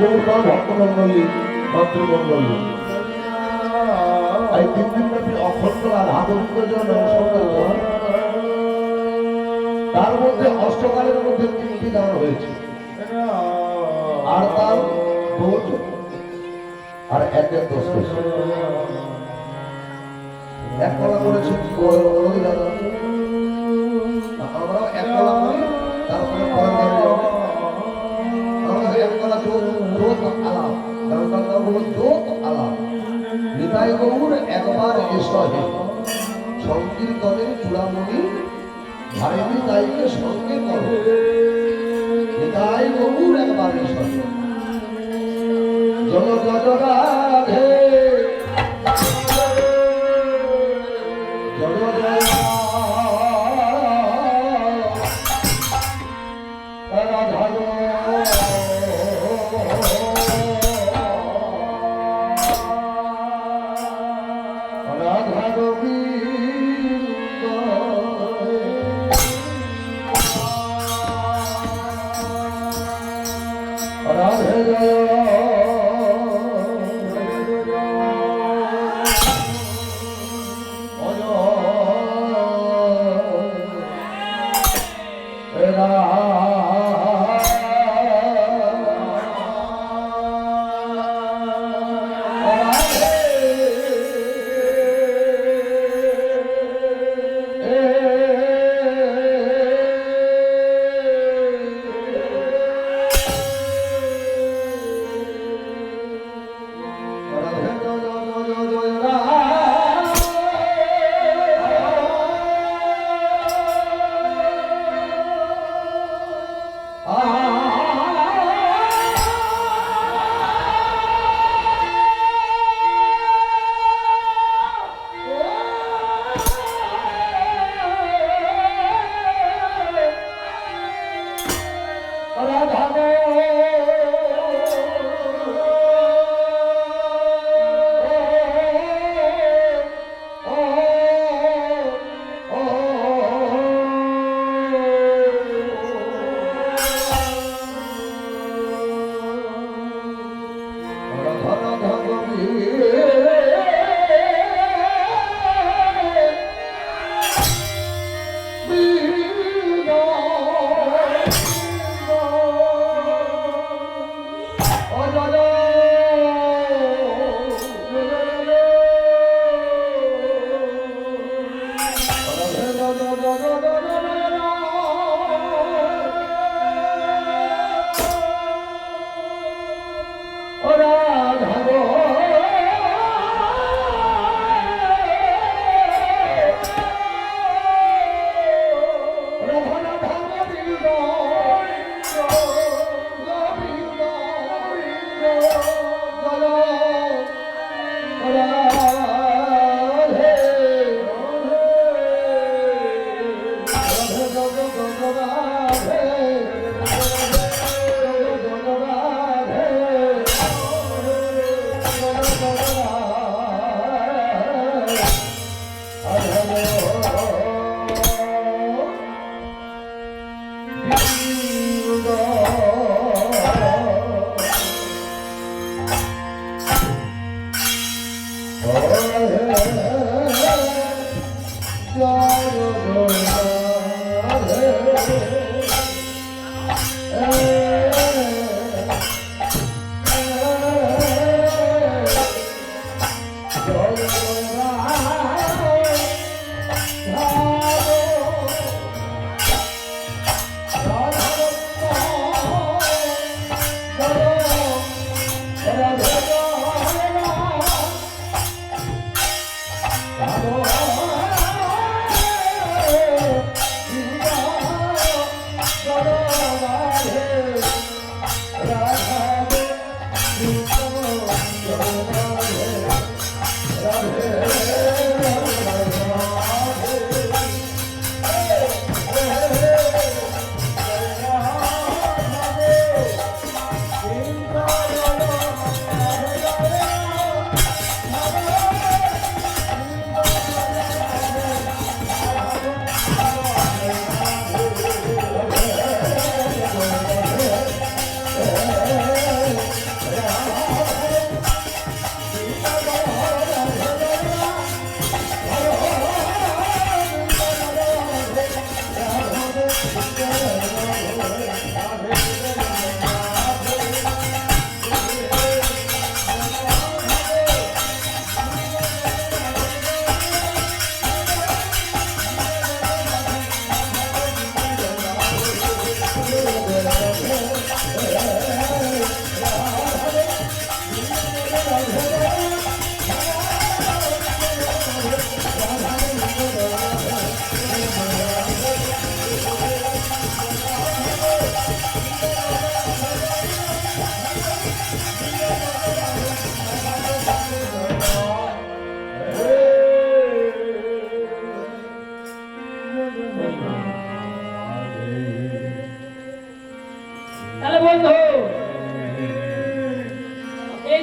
গৌরবা ভক্তমন্ডলী মাতৃমন্ডলী এই 3 দিন ব্যাপী অখণ্ড রাধাগোবিন্দের জন্য নমস্কার। তার মধ্যে অষ্টকালের মধ্যে 3টি গান হয়েছে, আর তার দোষ আর একের দোষ হয়েছে। এক কলা করেছেন দাদা, আমরাও এক কলা করি, তারপরে পরের গান আমরা এক কলা জোত আলাপ, গানটার নাম হলো জোত আলাপ। নিতাই গৌর একবার এসে সংকীর্তনের চূড়ামণি ভাইনি তাইকে সঙ্গে করো। নিতাই গৌর একবার এসে জল জল রাধে জল জল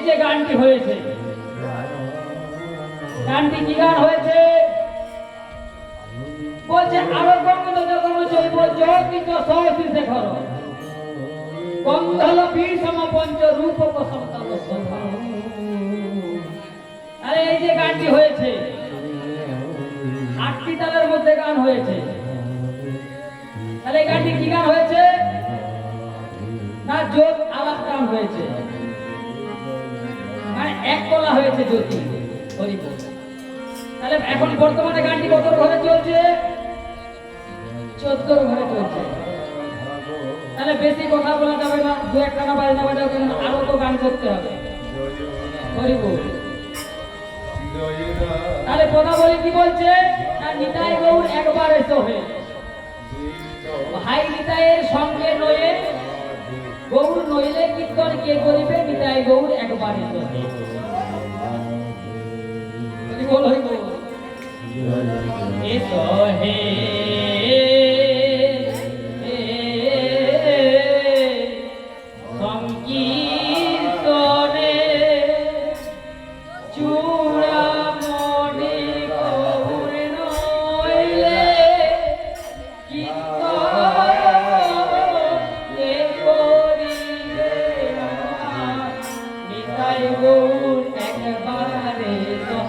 যে গানটি হয়েছে, গানটি কি গান হয়েছে? বলছে আরো গঙ্গ জগন জৈব জগিত সহসি শেখর গন্ধল বিষম পঞ্চ রূপ সমতল শোভা। আরে এই যে গানটি হয়েছে, 8টি তালের মধ্যে গান হয়েছে। তাহলে এই গানটি কি গান হয়েছে? না জোত আলাপ গান হয়েছে, মানে এক কলা হয়েছে জ্যোতি। তাহলে এখন বর্তমানে গানটি কত ঘরে চলছে? 14 ঘরে চলছে। তাহলে বেশি কথা বলা যাবে না, দু একটা না বাজনা বাজাও, কিন্তু আরো তো গান করতে হবে। তাহলে কথা বলি কি বলছে? না নিতাই গৌর একবার এসো হে, ভাই নিতাইয়ের সঙ্গে নয়ে গৌর নইলে কীর্তন কে করিবে, নিতাই গৌর একবার এসো হে। বল হই বল এসো হে সংকীর্তনে চূড়ামণি গৌর নইলে কীর্তন কে করিবে, নিতাই গৌর একবারে তো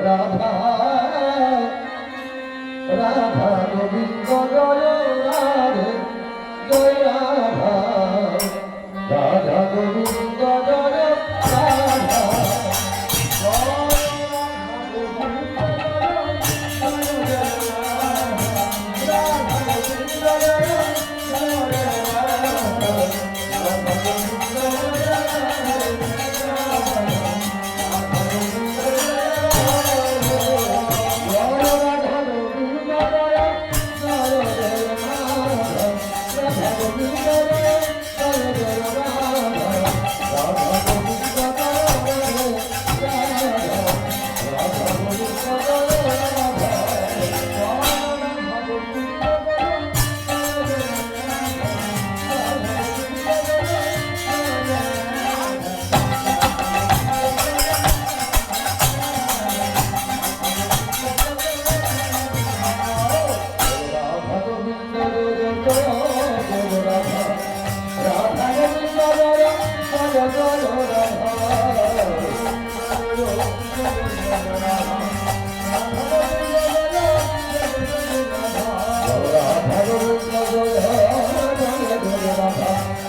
রাধা রাধা গোবিন্দ জয় রাধে জয় রাধা রাধা গোবিন্দ জয় রাধা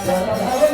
রাধা